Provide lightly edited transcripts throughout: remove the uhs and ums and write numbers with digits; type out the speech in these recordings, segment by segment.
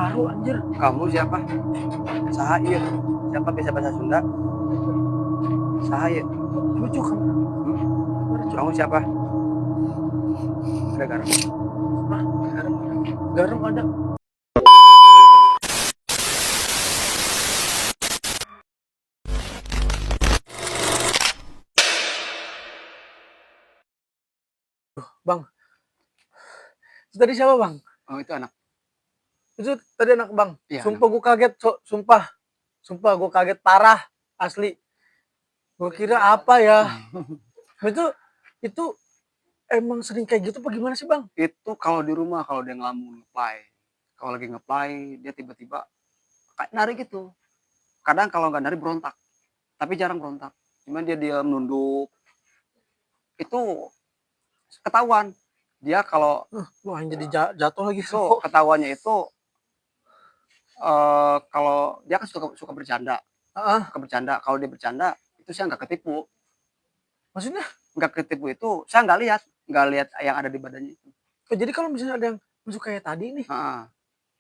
baru anjir. Kamu siapa? Saha ieu? Siapa bisa bahasa Sunda? Saha ieu? Coba cuk kamera. Kamera cuk. Kamu siapa? Ada garam. Hah? Garam ada. Garam ada. Bang. Itu tadi siapa, Bang? Oh, itu anak. Itu tadi anak Bang. Iya, Sumpah gue kaget, sumpah. Sumpah gue kaget parah, asli. Gue kira apa ya? Itu emang sering kayak gitu apa gimana sih, Bang? Itu kalau di rumah kalau dia ngelamun ngeplay. Kalau lagi ngeplay dia tiba-tiba kayak nari gitu. Kadang kalau nggak nari berontak, tapi jarang berontak. Cuman dia diam nunduk. Itu ketahuan. Dia kalau Wah, yang jadi jatuh lagi. itu ketahuannya itu kalau dia kan suka suka bercanda, Ah, suka bercanda. Kalau dia bercanda itu saya nggak ketipu, maksudnya? nggak ketipu itu saya nggak lihat yang ada di badannya itu. Oh, jadi kalau misalnya ada yang masuk kayak tadi nih, Heeh.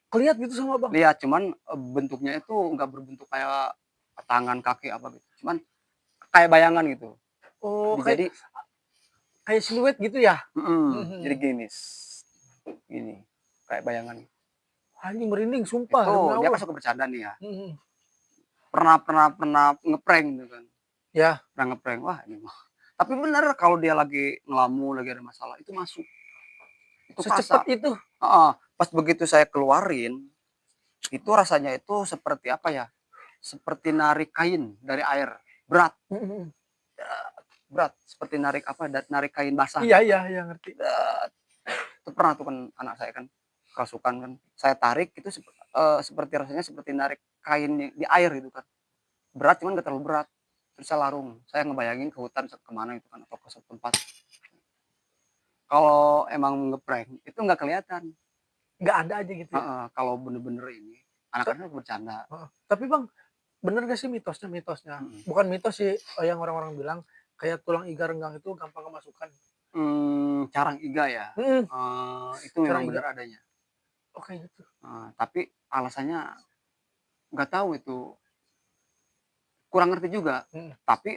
kelihat gitu sama Bang? Lihat, cuman bentuknya itu nggak berbentuk kayak tangan kaki apa gitu, cuman kayak bayangan gitu. Oh, Jadi kayak siluet gitu ya? jadi gini, gini kayak bayangan. Anjing merinding sumpah Itu demi dia kan Allah. suka bercanda nih ya. Mhm. Pernah ngeprank gitu kan. Ya, Pernah ngeprank, wah ini mah. Tapi bener kalau dia lagi ngelamun, lagi ada masalah, itu masuk. Itu secepat kerasa. itu. Heeh. Pas begitu saya keluarin, itu rasanya itu seperti apa ya? Seperti narik kain dari air. Berat, Mhm. berat. Seperti narik apa? Narik kain basah Iya, gitu iya, kan. iya ngerti. Itu pernah tuh kan anak saya kan kerasukan kan. Saya tarik itu seperti rasanya seperti narik kain di air gitu kan. Berat cuman gak terlalu berat. Terus saya larung. Saya ngebayangin ke hutan kemana gitu kan atau ke satu tempat. Kalau emang ngeprank itu nggak kelihatan. Nggak ada aja gitu ya. Kalau bener-bener ini So, anak-anak bercanda. Tapi Bang, bener gak sih mitosnya? Mm-mm. Bukan mitos sih yang orang-orang bilang kayak tulang iga renggang itu gampang kemasukan. Carang iga ya. Hmm, Itu memang Carang iga. benar adanya. Oke gitu. Tapi alasannya nggak tahu itu, kurang ngerti juga. Hmm. Tapi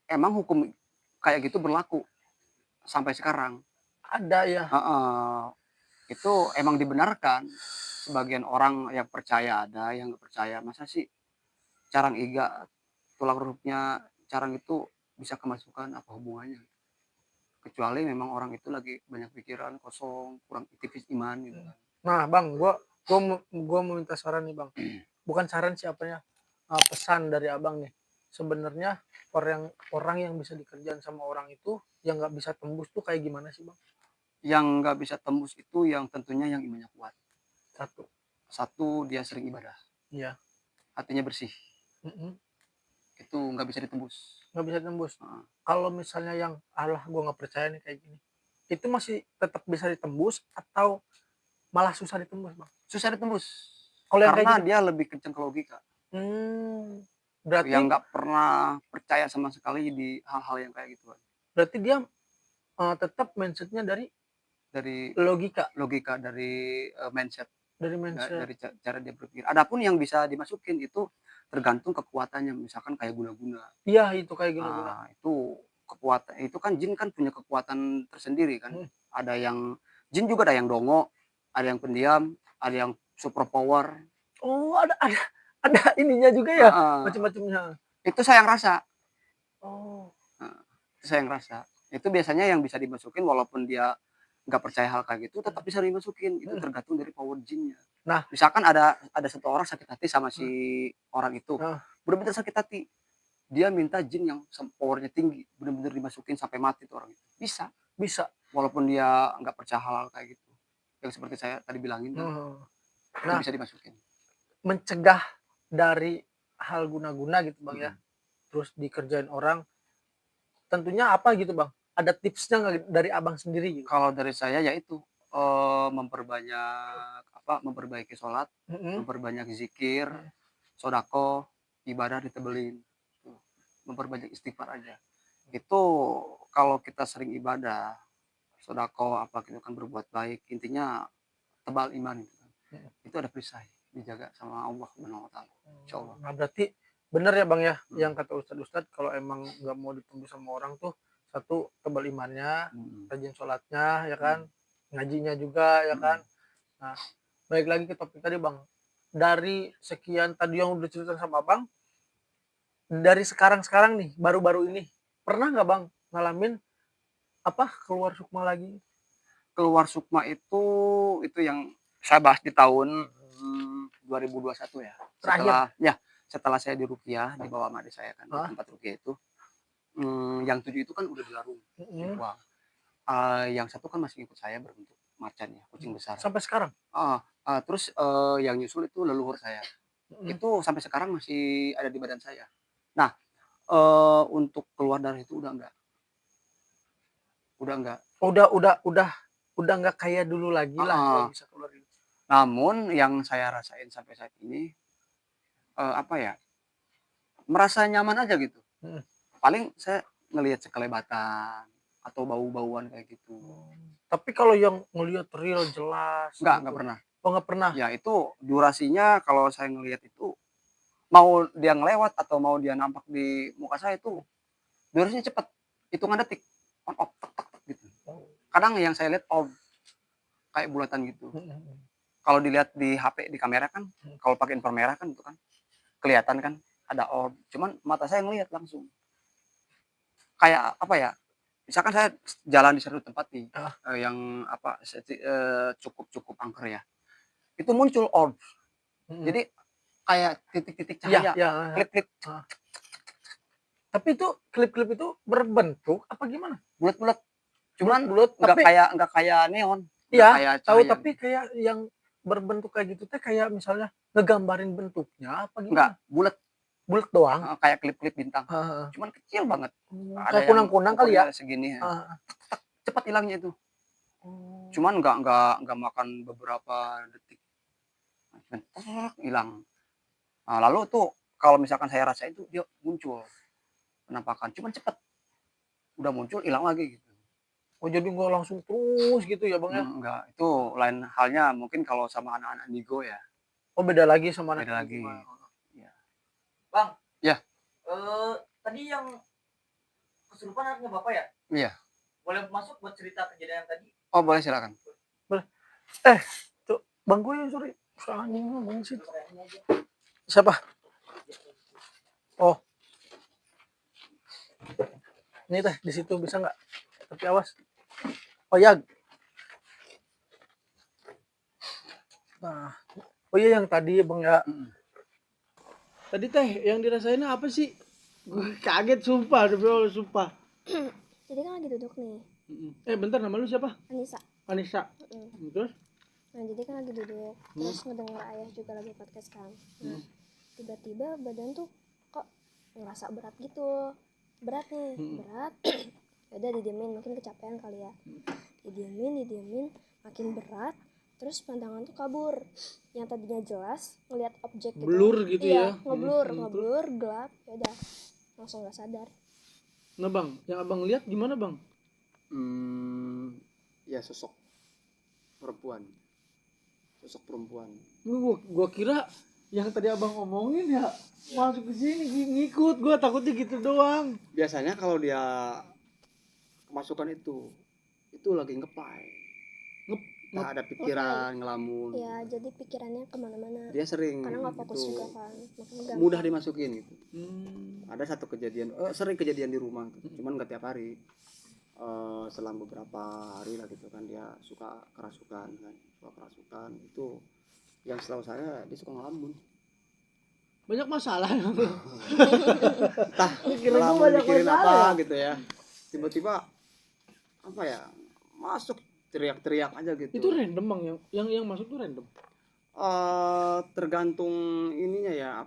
emang hukum kayak gitu berlaku sampai sekarang. Ada ya. Uh, itu emang dibenarkan. Sebagian orang yang percaya ada, yang nggak percaya. Masa sih carang iga, tulang rusuknya carang itu bisa kemasukan, apa hubungannya? Kecuali memang orang itu lagi banyak pikiran, kosong, kurang aktivis iman gitu kan. Nah Bang, gua mau minta saran nih Bang. Bukan saran siapanya, pesan dari Abang nih. Sebenarnya orang yang bisa dikerjain sama orang itu yang nggak bisa tembus tuh kayak gimana sih Bang? Yang nggak bisa tembus itu yang tentunya yang imannya kuat. Satu. Satu, dia sering ibadah, Iya. hatinya bersih. Mm-mm. Itu nggak bisa ditembus. Nggak bisa tembus. Heeh. Kalau misalnya yang Allah gue nggak percaya nih kayak gini, itu masih tetap bisa ditembus atau malah susah ditembus Bang? Susah ditembus. Kalau yang kayak Karena gitu, dia lebih kenceng ke logika. hmm, Yang berarti nggak pernah percaya sama sekali di hal-hal yang kayak gitu. berarti dia tetap mindsetnya dari Dari logika, logika, dari mindset, dari mindset. dari cara dia berpikir. Adapun yang bisa dimasukin itu tergantung kekuatannya, misalkan kayak guna-guna. Iya itu kayak guna-guna. Itu kekuatan itu kan jin kan punya kekuatan tersendiri kan. Hmm. Ada yang jin juga ada yang dongo, ada yang pendiam, ada yang super power. Oh ada ininya juga ya Uh, macam-macamnya. itu saya yang rasa. Oh. Itu saya yang rasa. Itu biasanya yang bisa dimasukin walaupun dia nggak percaya hal kayak gitu, tetap bisa dimasukin. Itu Hmm. tergantung dari power jinnya. Nah, Misalkan ada satu orang sakit hati sama si orang itu, nah, benar-benar sakit hati. Dia minta jin yang powernya tinggi, benar-benar dimasukin sampai mati tuh orang itu. Bisa, bisa. walaupun dia nggak percaya hal-hal kayak gitu. Yang seperti saya tadi bilangin kan, Hmm. itu Nah, bisa dimasukin. mencegah dari hal guna-guna gitu Bang ya, Mm-mm. terus dikerjain orang, tentunya apa gitu Bang? Ada tipsnya nggak dari Abang sendiri gitu? Kalau dari saya yaitu memperbanyak apa? Memperbaiki sholat, Mhm. memperbanyak zikir, sodako, ibadah ditebelin, memperbanyak istighfar aja. Itu kalau kita sering ibadah, sodako apa gitu kan berbuat baik, intinya tebal iman gitu kan. itu ada perisai, dijaga sama Allah Subhanahu wa taala. Insyaallah. Nah, berarti bener ya Bang ya, Hmm. yang kata Ustadz kalau emang nggak mau ditembus sama orang tuh, satu tebal imannya, Hmm. rajin sholatnya ya kan, ngajinya juga ya kan. Nah, balik lagi ke topik tadi Bang. Dari sekian tadi yang udah cerita sama Bang, dari sekarang nih, baru-baru ini, pernah nggak Bang ngalamin keluar sukma lagi? Keluar sukma itu yang saya bahas di tahun 2021 ya. Terakhir. Setelah saya diruqyah, dibawa sama adik saya kan di Hah? tempat ruqyah itu. Yang 7 itu kan udah dilarung, dibuang. Yang 1 kan masih ikut saya berbentuk macan ya, kucing besar. Sampai sekarang? Terus yang nyusul itu leluhur saya. Itu sampai sekarang masih ada di badan saya. Nah, untuk keluar dari itu udah enggak. Udah nggak kayak dulu lagi lah kalau bisa keluar itu. Namun yang saya rasain sampai saat ini merasa nyaman aja gitu. Paling saya ngelihat sekelebatan atau bau-bauan kayak gitu. Tapi kalau yang ngelihat real jelas Enggak gitu. pernah. Oh, nggak pernah. Ya itu durasinya kalau saya ngelihat itu mau dia ngelewat atau mau dia nampak di muka saya itu durasinya cepat, hitungan detik, on off tek, tek, tek, gitu. Kadang yang saya lihat kayak bulatan gitu. Kalau dilihat di HP di kamera kan, kalau pakai inframerah kan itu kan kelihatan kan ada orb. Cuman mata saya ngelihat langsung. Kayak misalkan saya jalan di satu tempat nih, yang cukup angker ya. Itu muncul orb. Jadi kayak titik-titik cahaya, klip-klip. Tapi itu klip-klip itu berbentuk apa gimana? Bulat-bulat. Cuman bulat, nggak kayak neon. Iya, tahu tapi kayak yang berbentuk kayak gitu teh kayak misalnya ngegambarin bentuknya apa gimana? Enggak, bulat doang. kayak klip-klip bintang. Cuman kecil banget. Ada Kayak yang kunang-kunang kali ya? segini ya. Cepat hilangnya itu. Cuman nggak makan beberapa detik. Hilang. Nah, lalu tuh kalau misalkan saya rasa itu dia muncul penampakan, cuman cepet. Udah muncul hilang lagi gitu. Oh, jadi nggak langsung terus gitu ya Bang ya? Enggak, itu lain halnya mungkin kalau sama anak-anak indigo ya. Oh, beda lagi sama anak Beda lagi. Ya. Bang. Ya. Tadi yang kesurupan anaknya Bapak ya? Iya. Boleh masuk buat cerita kejadian tadi? Oh, boleh silakan. Boleh. Bang gue yang sorry. Soalnya ngomong sih. Siapa? Oh. Ini teh di situ bisa nggak? Tapi awas. Oh ya. Nah. Oh iya yang tadi Bang ya. Tadi teh yang dirasainnya apa sih? Gue kaget sumpah, sumpah. Jadi kan lagi duduk nih. Bentar, nama lu siapa? Anissa. Terus? Nah, jadi kan lagi duduk, terus ngedenger ayah juga lagi podcast kan. Nah, tiba-tiba badan tuh kok ngerasa berat gitu. Berat nih, berat. Udah didiemin, mungkin kecapean kali ya. Didiemin, makin berat. Terus pandangan tuh kabur. Yang tadinya jelas, ngelihat objek gitu. Blur gitu ya? Ngeblur, gelap. Udah, langsung gak sadar. Nah Bang, yang abang lihat gimana Bang? Ya sosok perempuan. Gua kira yang tadi abang omongin ya masuk ke sini ngikut, gua takutnya gitu doang. Biasanya kalau dia kemasukan itu lagi ngeplay. Nggak ada pikiran ngelamun. Ya, jadi pikirannya kemana-mana. Dia sering karena nggak fokus itu juga kan. mudah dimasukin gitu. Ada satu kejadian, sering kejadian di rumah, cuman nggak tiap hari. Selang beberapa hari lah gitu kan dia suka kerasukan itu yang setahu saya dia suka ngelamun. Banyak masalah. Entah ngelamun mikirin apa gitu ya. Tiba-tiba masuk teriak-teriak aja gitu. Itu random Bang, yang masuk tuh random. Tergantung ininya ya,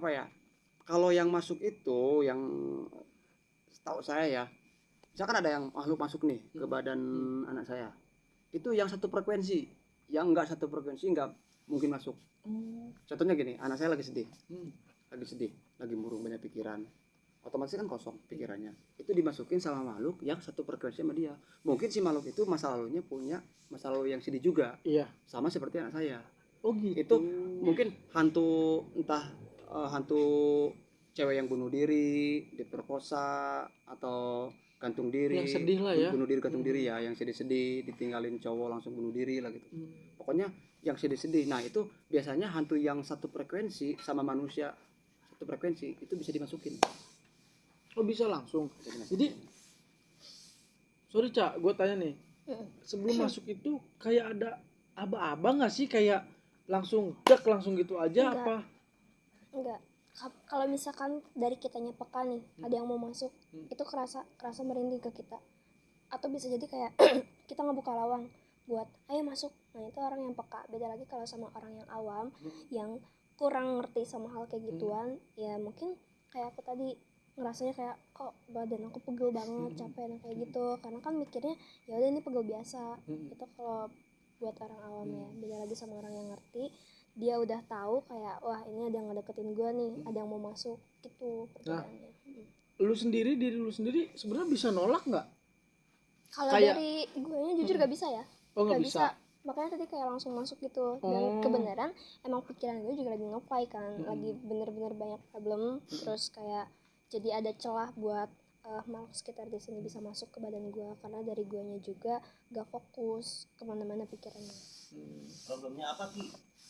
kalau yang masuk itu yang setahu saya ya, misalkan ada yang makhluk masuk nih ke badan anak saya, itu yang satu frekuensi, yang enggak satu frekuensi enggak mungkin masuk. Contohnya gini, anak saya lagi sedih, lagi murung banyak pikiran, otomatis kan kosong pikirannya, itu dimasukin sama makhluk yang satu frekuensi sama dia. Mungkin si makhluk itu masa lalunya punya masa lalu yang sedih juga, Iya. sama seperti anak saya. Oh gitu. Itu mungkin hantu, entah hantu cewek yang bunuh diri, diperkosa, atau gantung diri. Yang sedih lah ya. Bunuh diri, gantung diri ya, yang sedih-sedih, ditinggalin cowok langsung bunuh diri lah gitu. Pokoknya yang sedih-sedih. Nah itu biasanya hantu yang satu frekuensi sama manusia, satu frekuensi, itu bisa dimasukin. Oh bisa langsung. Jadi sorry Cak, gue tanya nih, sebelum masuk itu kayak ada aba-aba nggak sih, kayak langsung langsung gitu aja? Enggak. Apa Enggak. Kalau misalkan dari kitanya peka nih, ada yang mau masuk, itu kerasa merinding ke kita. Atau bisa jadi kayak kita ngebuka lawang buat ayo masuk. Nah itu orang yang peka. Beda lagi kalau sama orang yang awam, yang kurang ngerti sama hal kayak gituan, ya mungkin kayak aku tadi ngerasanya kayak kok badan aku pegel banget, capek dan kayak gitu. Karena kan mikirnya ya udah ini pegel biasa. Itu kalau buat orang awam ya. Beda lagi sama orang yang ngerti, dia udah tahu kayak wah ini ada yang ngedeketin gue nih, ada yang mau masuk gitu perbedaannya. diri lu sendiri sebenarnya bisa nolak nggak? Kalau Kayak- dari gue jujur gak bisa ya. Oh nggak Gak bisa. Makanya tadi kayak langsung masuk gitu. Dan kebenaran emang pikiran gue juga lagi ngeplay kan, lagi bener-bener banyak problem. Terus kayak jadi ada celah buat makhluk sekitar di sini bisa masuk ke badan gue, karena dari guanya juga gak fokus kemana-mana pikirannya. Problemnya apa Ki?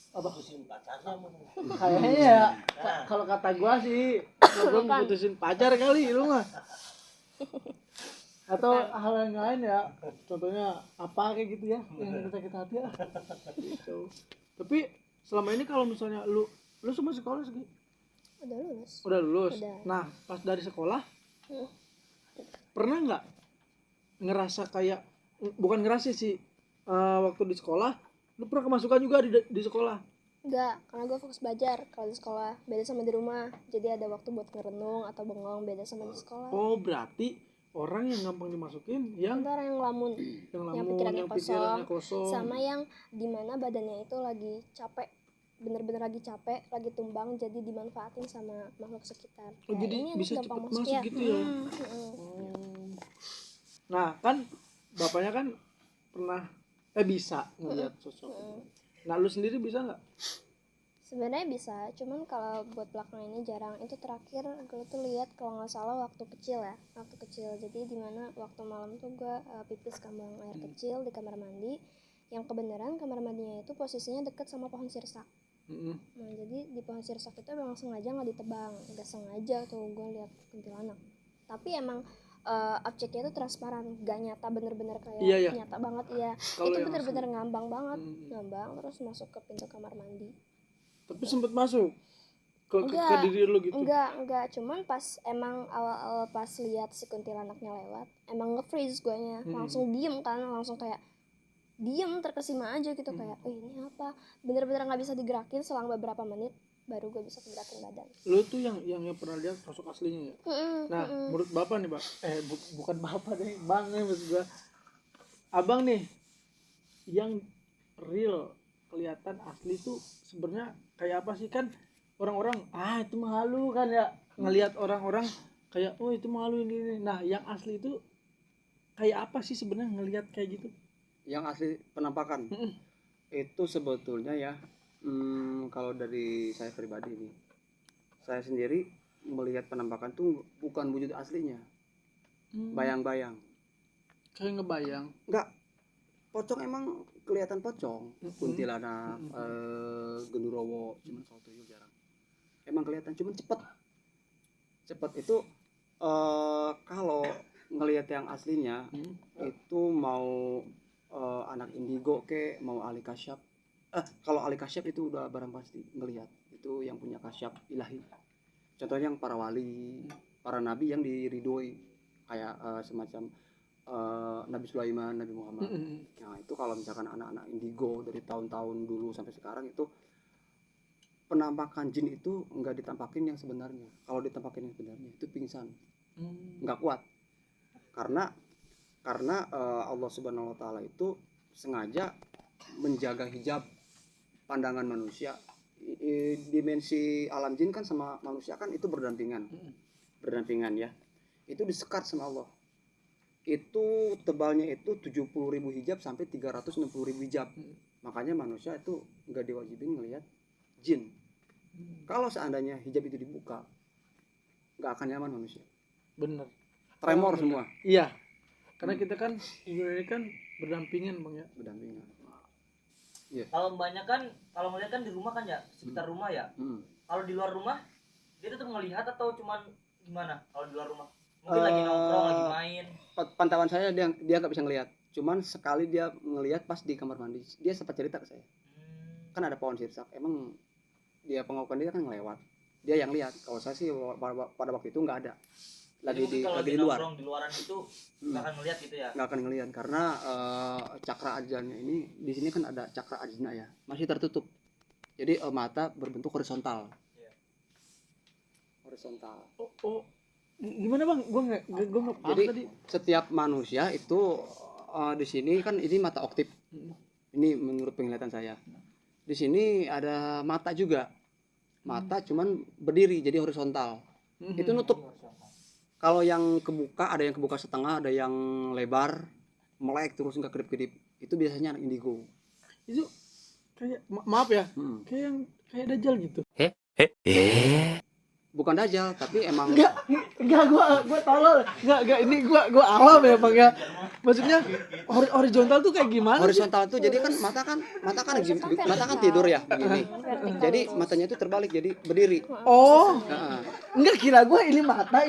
Apa? Putusin pacarnya mau. Kayaknya ya, kalau kata gua sih belum putusin pacar kali lu mah. Atau hal yang lain ya, contohnya apa kayak gitu ya, yang sakit hati ya. Gitu. Tapi selama ini kalau misalnya lu semua sekolah segi Udah lulus. udah lulus. Udah. Nah pas dari sekolah Hmm. pernah nggak ngerasa kayak, bukan ngerasa sih, waktu di sekolah lu pernah kemasukan juga di sekolah? Enggak, karena gue fokus belajar. Kalau di sekolah beda sama di rumah, jadi ada waktu buat ngerenung atau bengong, beda sama di sekolah. Oh berarti orang yang gampang dimasukin yang Itu orang yang ngelamun, yang pikirannya kosong. sama yang dimana badannya itu lagi capek, bener-bener lagi capek, lagi tumbang, jadi dimanfaatin sama makhluk sekitar. Oh, Kayak jadi ini anak bisa gampang cepet masuk gitu ya? Nah kan bapaknya kan pernah bisa ngeliat sosok. Nah lu sendiri bisa nggak? Sebenarnya bisa, cuman kalau buat belakang ini jarang. Itu terakhir gue tuh lihat kalau nggak salah waktu kecil ya, waktu kecil. Jadi dimana waktu malam tuh gue pipis kambang air kecil di kamar mandi, yang kebenaran kamar mandinya itu posisinya deket sama pohon sirsak. Nah jadi di pohon sirsak itu emang sengaja nggak ditebang, nggak sengaja tuh gue lihat kuntilanak. Tapi emang objeknya itu transparan, gak nyata bener-bener kayak Iya. nyata banget ya. Kalau Itu yang bener-bener ngambang banget, ngambang terus masuk ke pintu kamar mandi. Tapi sempet masuk ke Enggak, diri lu gitu? enggak, cuman pas emang awal-awal pas lihat si kuntilanaknya lewat, emang nge-freeze guanya, langsung diem kan, langsung kayak diem terkesima aja gitu, kayak ini apa, bener-bener nggak bisa digerakin selang beberapa menit baru gue bisa gerakin badan. Lu tuh yang pernah lihat sosok aslinya ya? Nah menurut bapak nih pak, bukan bapak deh, bang nih maksud gua, abang nih yang real kelihatan asli tuh sebenarnya kayak apa sih? Kan orang-orang itu malu kan ya, ngelihat orang-orang kayak oh itu malu ini. Nah yang asli itu kayak apa sih sebenarnya ngelihat kayak gitu? Yang asli penampakan itu sebetulnya ya, kalau dari saya pribadi nih, saya sendiri melihat penampakan tuh bukan wujud aslinya, bayang-bayang. Kayak ngebayang. Enggak, pocong emang kelihatan pocong, kuntilanak, genderuwo, cuman kalau tuyul jarang. Emang kelihatan, cuman cepet itu kalau ngelihat yang aslinya itu mau anak indigo mau ahli kasyaf. Kalau ahli kasyaf itu udah barang pasti ngelihat, itu yang punya kasyaf ilahi. Contohnya yang para wali, para nabi yang diridhoi, kayak semacam Nabi Sulaiman, Nabi Muhammad. Nah itu kalau misalkan anak-anak indigo dari tahun-tahun dulu sampai sekarang itu penampakan jin itu nggak ditampakin yang sebenarnya. Kalau ditampakin yang sebenarnya itu pingsan, nggak kuat. Karena Allah Subhanahu Wa Taala itu sengaja menjaga hijab pandangan manusia. Dimensi alam jin kan sama manusia kan itu berdampingan ya. Itu disekat sama Allah. itu tebalnya itu 70.000 hijab sampai 360.000 hijab. Makanya manusia itu nggak diwajibin ngelihat jin. Kalau seandainya hijab itu dibuka, nggak akan nyaman manusia. Bener. Tremor Bener. semua. Iya. Karena kita kan sebenarnya kan berdampingan Bang ya. Berdampingan. Kalau banyak kan, kalau ngeliat kan di rumah kan ya, sekitar rumah ya. Kalau di luar rumah, dia tetap ngelihat atau cuman gimana? Kalau di luar rumah, mungkin lagi nongkrong, lagi main. Pantauan saya dia nggak bisa ngelihat. Cuman sekali dia ngelihat pas di kamar mandi, dia sempat cerita ke saya. Kan ada pohon sirsak. Emang dia pengakuan dia kan ngelewat. Dia yang lihat. Kalau saya sih pada waktu itu nggak ada. Lagi di luar. Di luaran itu nggak akan ngelihat gitu ya? Nggak akan ngelihat karena cakra ajnanya ini di sini kan ada cakra ajna ya, masih tertutup. Jadi mata berbentuk horizontal. Horizontal. Oh. Gimana Bang? Gua nggak paham Jadi tadi. setiap manusia itu di sini kan ini mata oktip. Ini menurut penglihatan saya. Di sini ada mata juga. Mata cuman berdiri jadi horizontal. Itu nutup. Kalau yang kebuka, ada yang kebuka setengah, ada yang lebar, melek terus nggak kedip-kedip. Itu biasanya anak indigo. Itu kayak maaf ya. Kayak Dajjal gitu. Bukan dajjal, tapi emang Enggak gua tolol. Enggak ini gua awam ya Bang ya. Maksudnya horizontal tuh kayak gimana sih? horizontal tuh jadi kan mata kan gini, mata kan tidur ya begini. Jadi matanya itu terbalik jadi berdiri. Oh. Heeh. Enggak kira gua ini mata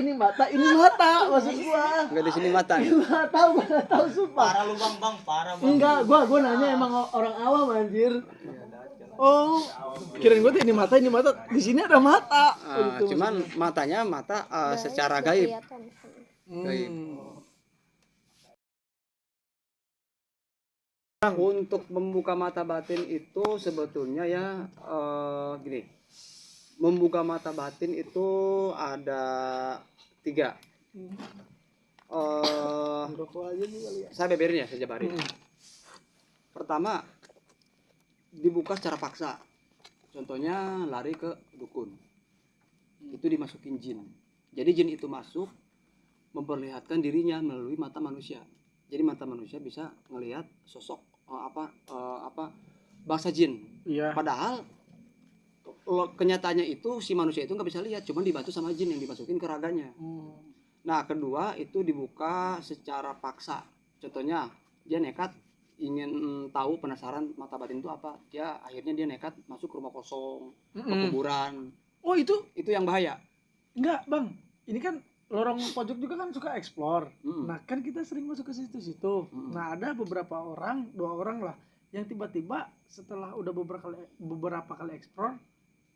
maksud gua. Enggak di sini mata. Enggak tahu sumpah. Parah lu bang, parah bang. Enggak, gua nanya emang orang awam anjir. Oh, kirain gua tuh ini mata. Di sini ada mata. Gitu, Cuman maksudnya. mata secara gaib. Gaib. Untuk membuka mata batin itu sebetulnya ya gini. Membuka mata batin itu ada 3. Saya beberin ya, saya jabarin. Pertama, dibuka secara paksa. Contohnya lari ke dukun. Itu dimasukin jin. Jadi jin itu masuk memperlihatkan dirinya melalui mata manusia. Jadi mata manusia bisa ngelihat sosok bahasa jin. Iya. Padahal kenyataannya itu si manusia itu nggak bisa lihat, cuma dibantu sama jin yang dimasukin ke raganya. Nah, kedua itu dibuka secara paksa. Contohnya dia nekat ingin tahu, penasaran mata batin itu apa, akhirnya dia nekat masuk ke rumah kosong, ke kuburan. Oh itu yang bahaya. enggak Bang, ini kan lorong pojok juga kan suka explore. Nah kan kita sering masuk ke situ. Nah ada beberapa orang, 2 orang lah, yang tiba-tiba setelah udah beberapa kali explore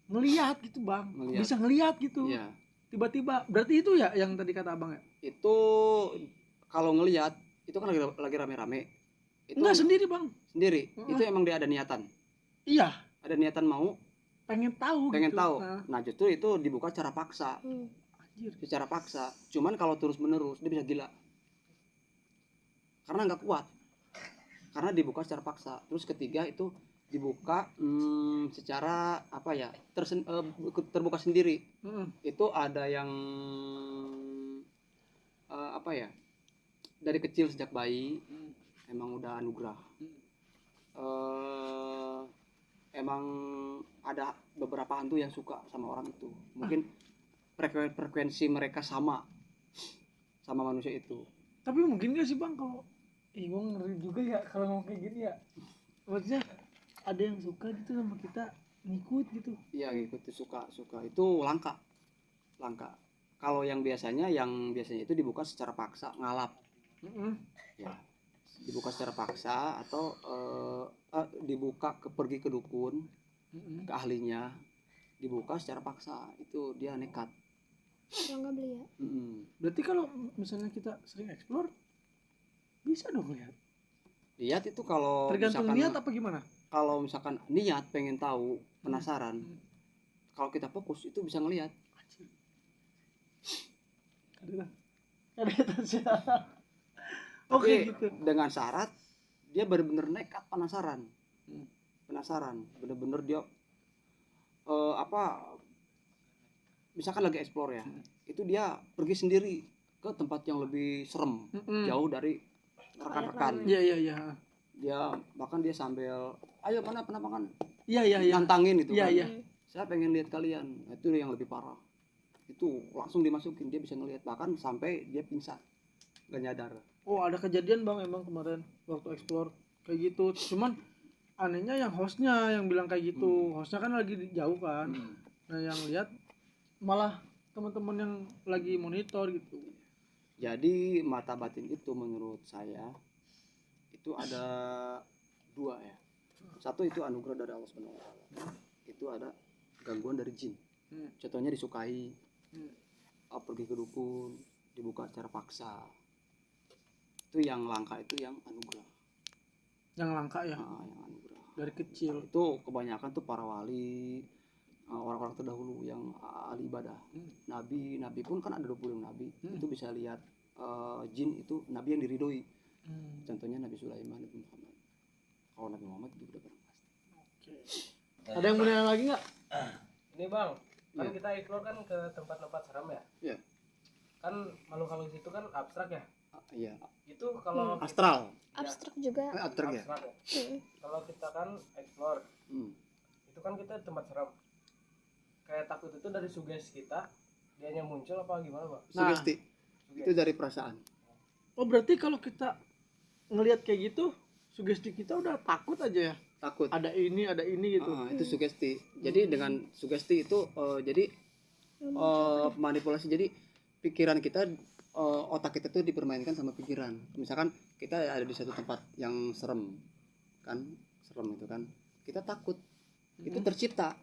ngelihat gitu Bang, bisa ngelihat gitu. Iya. Tiba-tiba, berarti itu ya yang tadi kata Abang ya? Itu kalau ngelihat itu kan lagi rame-rame. Itu Enggak sendiri Bang. Sendiri. Itu emang dia ada niatan. Iya. Ada niatan mau Pengen tahu. Nah justru itu dibuka secara paksa. Anjir. Secara paksa. Cuman kalau terus menerus dia bisa gila. Karena nggak kuat. Karena dibuka secara paksa. Terus ketiga itu dibuka secara terbuka sendiri. Itu ada yang dari kecil sejak bayi emang udah anugerah. Emang ada beberapa hantu yang suka sama orang itu. Mungkin frekuensi mereka sama manusia itu. Tapi mungkin gak sih Bang kalau gue ngeri juga ya kalau ngomong kayak gini ya. Maksudnya ada yang suka gitu sama kita, ngikut gitu. Iya, ngikut suka. Itu langka. Kalau yang biasanya itu dibuka secara paksa, ngalap. Ya. Dibuka secara paksa atau dibuka pergi ke dukun, ke ahlinya, dibuka secara paksa, itu dia nekat. Kalau nggak beli ya. Berarti kalau misalnya kita sering explore bisa dong lihat itu kalau tergantung misalkan, niat apa gimana? Kalau misalkan niat pengen tahu, penasaran, kalau kita fokus itu bisa ngelihat. Oke, gitu. Dengan syarat dia benar-benar nekat, penasaran, benar-benar dia misalkan lagi explore ya, itu dia pergi sendiri ke tempat yang lebih serem, Mm-mm. jauh dari rekan-rekan. Iya. Dia bahkan dia sambil ayo mana makan, Iya. nantangin itu Iya, kan. iya. Saya pengen lihat kalian. Nah, itu yang lebih parah. Itu langsung dimasukin, dia bisa ngelihat bahkan sampai dia pingsan, gak nyadar. Oh, ada kejadian Bang emang kemarin waktu explore kayak gitu. Cuman anehnya yang hostnya yang bilang kayak gitu. Hostnya kan lagi jauh kan. Nah, yang lihat malah teman-teman yang lagi monitor gitu. Jadi mata batin itu menurut saya itu ada dua ya. Satu itu anugerah dari Allah Subhanahu wa taala. Itu ada gangguan dari jin. Contohnya disukai, pergi ke dukun, dibuka secara paksa. Itu yang langka, itu yang anugerah. Yang langka ya Yang anugerah. dari kecil. Itu kebanyakan tuh para wali, orang-orang terdahulu yang ahli ibadah. Nabi pun kan ada 20 nabi. Itu bisa lihat jin itu nabi yang diridhoi. Contohnya Nabi Sulaiman, Nabi Muhammad. Kalau Nabi Muhammad itu udah pasti. Oke. Ada yang mau nanya lagi nggak? Ini Bang, kan Iya. kita explore kan ke tempat-tempat seram ya. Iya. Kan makhluk-makhluk itu kan abstrak ya. Iya. Itu kalau Astral. Abstrak juga. Abstrak ya. abstrak ya. Mm. Kalau kita kan explore, Hmm. itu kan kita tempat seram. Kayak takut itu dari sugesti kita, dianya muncul apa gimana Bang? Sugesti. Itu dari perasaan. Oh, berarti kalau kita ngelihat kayak gitu, sugesti kita udah takut aja ya. Takut. Ada ini gitu. Itu sugesti. Jadi dengan sugesti itu jadi manipulasi. Jadi pikiran kita, otak kita tuh dipermainkan sama pikiran. Misalkan kita ada di satu tempat yang serem, kan serem itu kan, kita takut. Itu tercipta.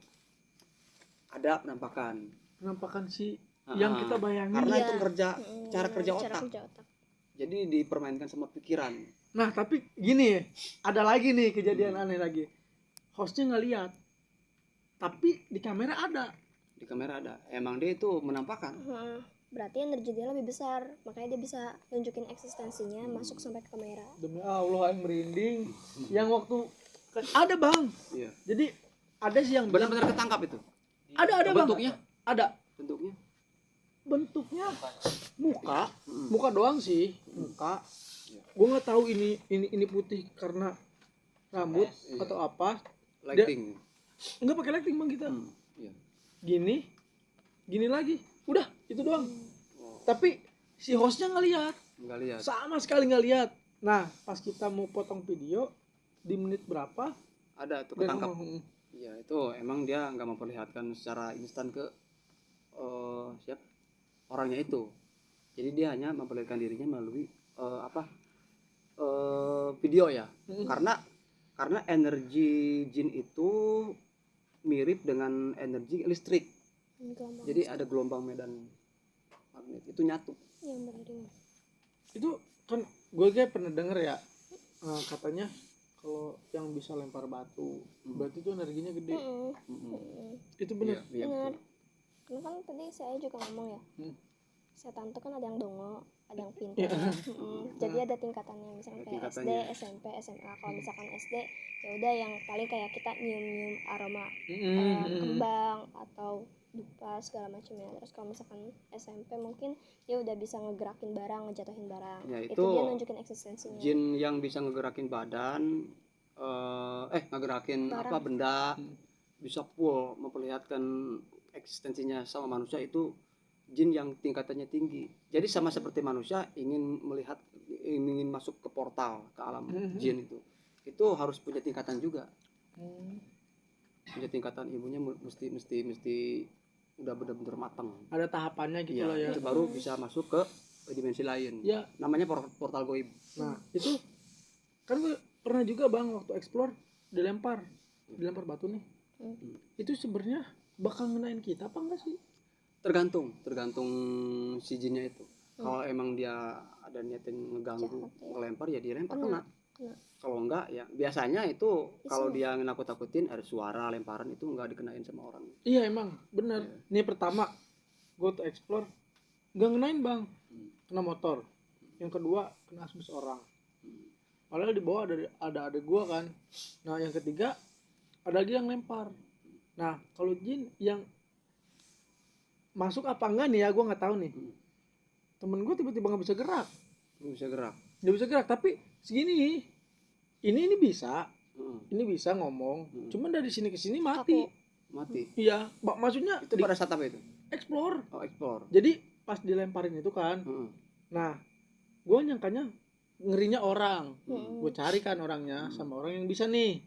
Ada Penampakan si yang kita bayangin. karena Iya. itu cara kerja Cara otak. kerja otak. Jadi dipermainkan sama pikiran. Nah, tapi gini, ada lagi nih kejadian aneh lagi. Hostnya nggak lihat, tapi di kamera ada. Di kamera ada. Emang dia itu menampakkan. Berarti energi dia lebih besar, makanya dia bisa nunjukin eksistensinya masuk sampai ke kamera. Demi Allah yang merinding. Yang waktu ada Bang. Iya. Jadi ada sih yang bilang Benar-benar ketangkap itu. ada Bang. Bentuknya? Ada. Bentuknya. Muka doang sih, muka. Gue nggak tahu ini putih karena rambut Iya. atau apa. Lighting. Nggak pakai lighting Bang kita. Iya. Gini lagi. Udah, itu doang. Tapi si hostnya nggak lihat. Enggak lihat. Sama sekali nggak lihat. Nah, pas kita mau potong video di menit berapa? Ada tuh dia ketangkap. ngomong, Iya, itu emang dia nggak memperlihatkan secara instan ke orangnya itu. Jadi dia hanya memperlihatkan dirinya melalui video ya. Karena energi jin itu mirip dengan energi listrik. Gelombang Jadi ada gelombang medan magnet itu nyatu. yang beriringan. itu kan gue kayak pernah denger ya, katanya kalau yang bisa lempar batu berarti itu energinya gede. Itu benar. Iya, Benar. betul. Karena kan tadi saya juga ngomong ya. Setan tuh kan ada yang dongo, ada yang pintar. Iya. Jadi ada tingkatannya, misalkan kayak SD, Tingkatannya. SMP, SMA. Kalau misalkan SD, ya udah yang paling kayak kita nyium-nyium aroma kembang atau dupa segala macamnya. Terus kalau misalkan SMP mungkin dia udah bisa ngegerakin barang, ngejatuhin barang. Ya, itu itu dia nunjukin eksistensinya. Jin yang bisa ngegerakin badan, ngegerakin Barang. benda, bisa full memperlihatkan eksistensinya sama manusia, itu jin yang tingkatannya tinggi. Jadi sama seperti manusia ingin masuk ke portal ke alam jin itu harus punya tingkatan juga. Punya tingkatan ilmunya mesti udah benar-benar matang. Ada tahapannya gitu Iya, lah ya. itu baru bisa masuk ke dimensi lain. Ya. Namanya portal goib. Nah, itu kan gue pernah juga Bang waktu explore dilempar batu nih. Itu sebenarnya bakal ngenain kita apa enggak sih? Tergantung si jinnya itu. Kalau emang dia ada niatin ngeganggu, Jahat, ya. ngelempar, ya dia lempar Kena. kena. Kalau enggak ya biasanya itu kalau dia nakut-nakutin ada suara lemparan itu enggak dikenain sama orang. Iya emang bener. Ini pertama gue tuh explore nggak ngenain Bang, kena motor. Yang kedua kena asbes orang. Padahal di bawah ada adik gue kan. Nah yang ketiga ada lagi yang lempar. Nah kalau jin yang masuk apa enggak nih ya gue nggak tahu nih. temen gue tiba-tiba nggak bisa gerak. Nggak bisa gerak. Nggak bisa gerak, tapi segini. Ini bisa. Ini bisa ngomong. Cuman dari sini ke sini mati. Mati. Iya, maksudnya Itu pada saat apa itu? explore. Oh, explore. Jadi pas dilemparin itu kan. Nah, gue nyangkanya ngerinya orang. Gue cari kan orangnya sama orang yang bisa nih.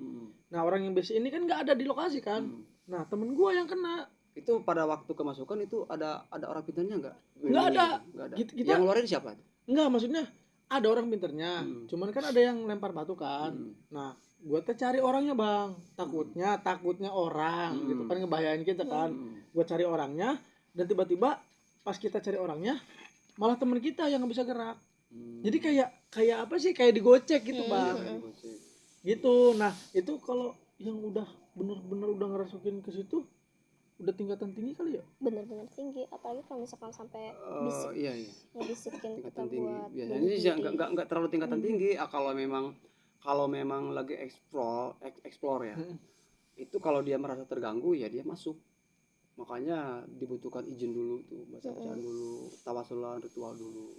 Nah, orang yang bisa ini kan nggak ada di lokasi kan. Nah, temen gue yang kena. Itu pada waktu kemasukan itu ada orang pintarnya nggak? Nggak ada. Nggak ada. Kita Yang ngeluarin siapa? nggak, maksudnya ada orang pinternya. Cuman kan ada yang lempar batu kan. Nah, gue tuh cari orangnya bang. Takutnya orang gitu kan, ngebahayain kita kan. Gue cari orangnya dan tiba-tiba pas kita cari orangnya malah temen kita yang nggak bisa gerak. Jadi kayak apa sih, kayak digocek gitu bang. Gitu. Nah itu kalau yang udah bener-bener udah ngerasukin ke situ udah tingkatan tinggi kali ya. Bener-bener tinggi, apalagi kalau misalkan sampai bisik, Iya. ngebisikin kita Tingkatan tinggi. buat Biasanya bunuh sih diri. nggak terlalu tingkatan tinggi. Kalau memang lagi explore ya. Itu kalau dia merasa terganggu ya dia masuk. Makanya dibutuhkan izin dulu tuh, baca-bacaan dulu, tawasulan, ritual dulu.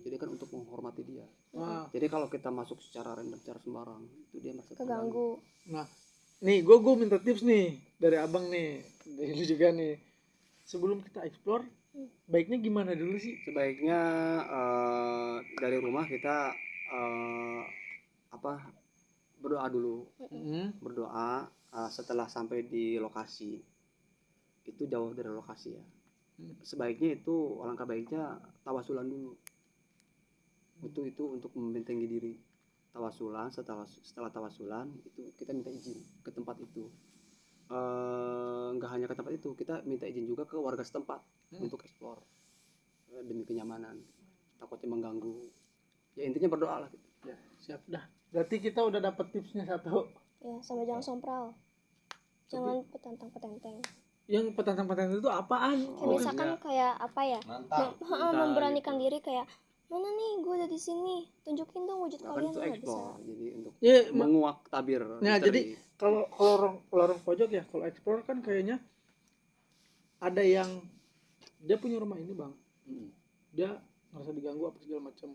Jadi kan untuk menghormati dia. Jadi kalau kita masuk secara random, secara sembarang, itu dia merasa terganggu. Nah, nih gue minta tips nih dari abang nih, dari lu juga nih. Sebelum kita explore, baiknya gimana dulu sih? Sebaiknya dari rumah kita berdoa dulu. Berdoa setelah sampai di lokasi. Itu jauh dari lokasi ya. Sebaiknya itu alangkah baiknya tawasulan dulu. Itu untuk membentengi diri. Tawasulan, setelah tawasulan itu kita minta izin ke tempat itu. Nggak hanya ke tempat itu, kita minta izin juga ke warga setempat untuk explore demi kenyamanan, takutnya mengganggu. Ya intinya berdoa lah gitu. Ya, siap dah. Berarti kita udah dapat tipsnya satu. Ya, sama jangan sompral. Jangan petantang-petenteng. Yang petantang-petantang itu apaan? Kayak misalkan kayak apa ya? Nantang. Memberanikan diri kayak, mana nih gue ada di sini, tunjukin dong wujud Kan kalian. itu Nggak bisa. explore, jadi untuk Ya, menguak tabir. Nah, misteri. jadi kalau orang pojok ya, kalau explore kan kayaknya ada yang dia punya rumah ini bang, dia merasa diganggu apa segala macam,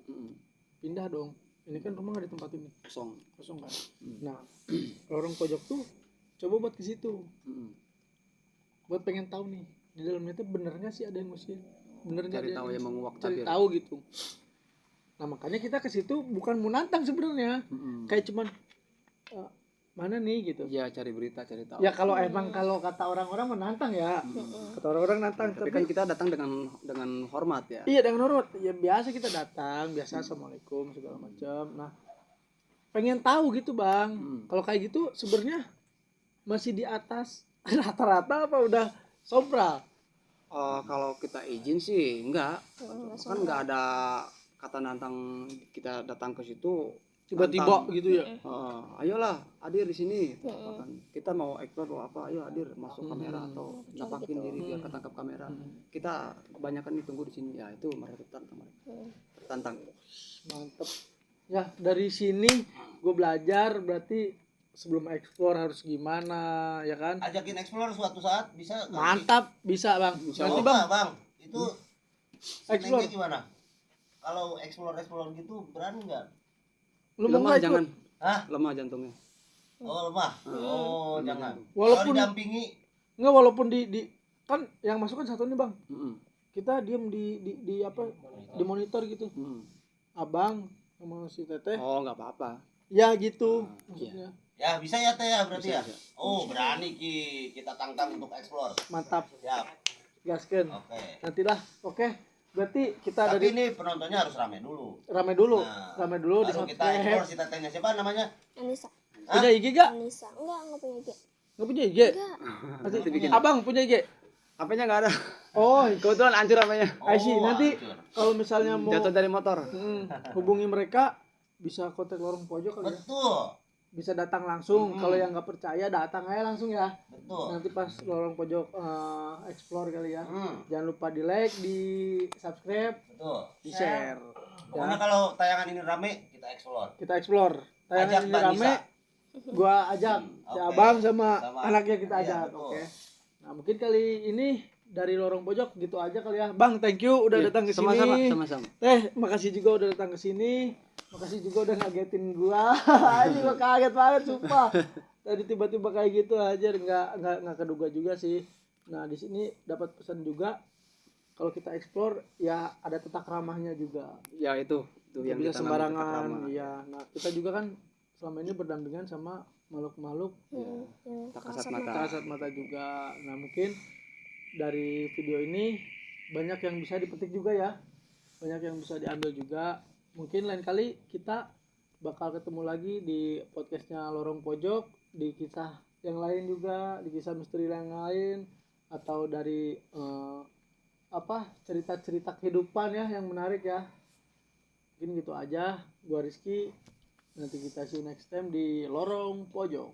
pindah dong. Ini kan rumah nggak ditempati ini, kosong kan. Nah, orang pojok tuh coba buat ke situ, buat pengen tahu nih di dalamnya itu bener nggak sih ada yang ngusir, bener nggak Cari ada tahu yang menguak cari tabir. tahu gitu. Nah makanya kita ke situ bukan mau nantang sebenarnya, kayak cuman mana nih gitu. Ya cari berita, cari tahu. Ya kalau emang kalau kata orang-orang menantang ya, kata orang-orang nantang. Tapi kan kita datang dengan hormat ya. Iya dengan hormat. Ya biasa kita datang, biasa assalamualaikum segala macam. Nah pengen tahu gitu bang. Kalau kayak gitu sebenarnya masih di atas rata-rata apa udah sompral? Kalau kita izin sih enggak. Nggak Kan enggak ada kata nantang kita datang ke situ Tiba-tiba nantang. gitu ya. Ayolah hadir di sini. Katakan, kita mau explore mau apa? Ayo hadir masuk kamera atau nampakin diri biar ketangkap kamera. Kita kebanyakan ditunggu di sini ya itu mereka tertantang. Mantep. Ya dari sini gue belajar berarti sebelum explore harus gimana ya kan? Ajakin explore suatu saat bisa. Mantap bisa bang. Nanti bang Bang, itu explore. nengnya gimana? Kalau explore gitu berani nggak? Lu mau Lemah nggak ikut? jangan. Hah? Lemah jantungnya. Oh lemah. Oh jangan. Walaupun Kalau didampingi nggak walaupun di kan yang masuk kan satu nih bang. Kita diem di apa di monitor gitu. Abang sama si Teteh. Oh nggak apa-apa. Ya gitu maksudnya. ya bisa ya teh ya berarti Bisa, ya. bisa. Oh berani kita tantang untuk explore. Mantap. Siap. Gaskeun. Oke. Nantilah. Oke. Berarti kita Tapi dari ini penontonnya harus rame dulu. rame dulu. Nah, Rame dulu di baru kita subscribe. explore si tetehnya siapa namanya? Anissa. Punya IG gak? Anissa. Enggak punya IG. Nggak punya IG? Enggak. Nanti bikin. Abang punya IG? HP-nya nggak ada. Oh, Kebetulan hancur HP-nya. I see. Nanti hancur. kalau misalnya mau Jatuh dari motor. hubungi mereka bisa kontak lorong pojok kali ya. Betul. Bisa datang langsung. Kalau yang nggak percaya datang aja langsung ya. Betul. Nanti pas lorong pojok explore kali ya. Hmm, Jangan lupa di like, di subscribe, betul. di share. Pokoknya Ya, kalau tayangan ini rame, kita explore. kita explore. Ajak Tayangan ini Mbak rame, Nisa. gua ajak si oke. Abang sama Sama. anaknya kita Iya, ajak. betul. Oke. Nah mungkin kali ini dari Lorong Pojok gitu aja kali ya. Bang, thank you udah Iya, datang ke sama-sama, sini. sama-sama. Makasih juga udah datang ke sini. Makasih juga udah ngagetin gua. Ini gua kaget banget sumpah. Tadi tiba-tiba kayak gitu aja, nggak keduga juga sih. Nah, di sini dapat pesan juga kalau kita explore ya ada tata ramahnya juga. Ya itu Nggak yang bisa kita namanya tata sembarangan. krama. Iya. Nah, kita juga kan selama ini berdampingan sama makhluk-makhluk yang Tak kasat mata. kasat mata juga. Nah, mungkin dari video ini banyak yang bisa dipetik juga ya, banyak yang bisa diambil juga. Mungkin lain kali kita bakal ketemu lagi di podcastnya Lorong Pojok, di kisah yang lain juga, di kisah misteri yang lain, atau dari cerita-cerita kehidupan ya yang menarik ya. Mungkin gitu aja. Gua Rizky, nanti kita see you next time di Lorong Pojok.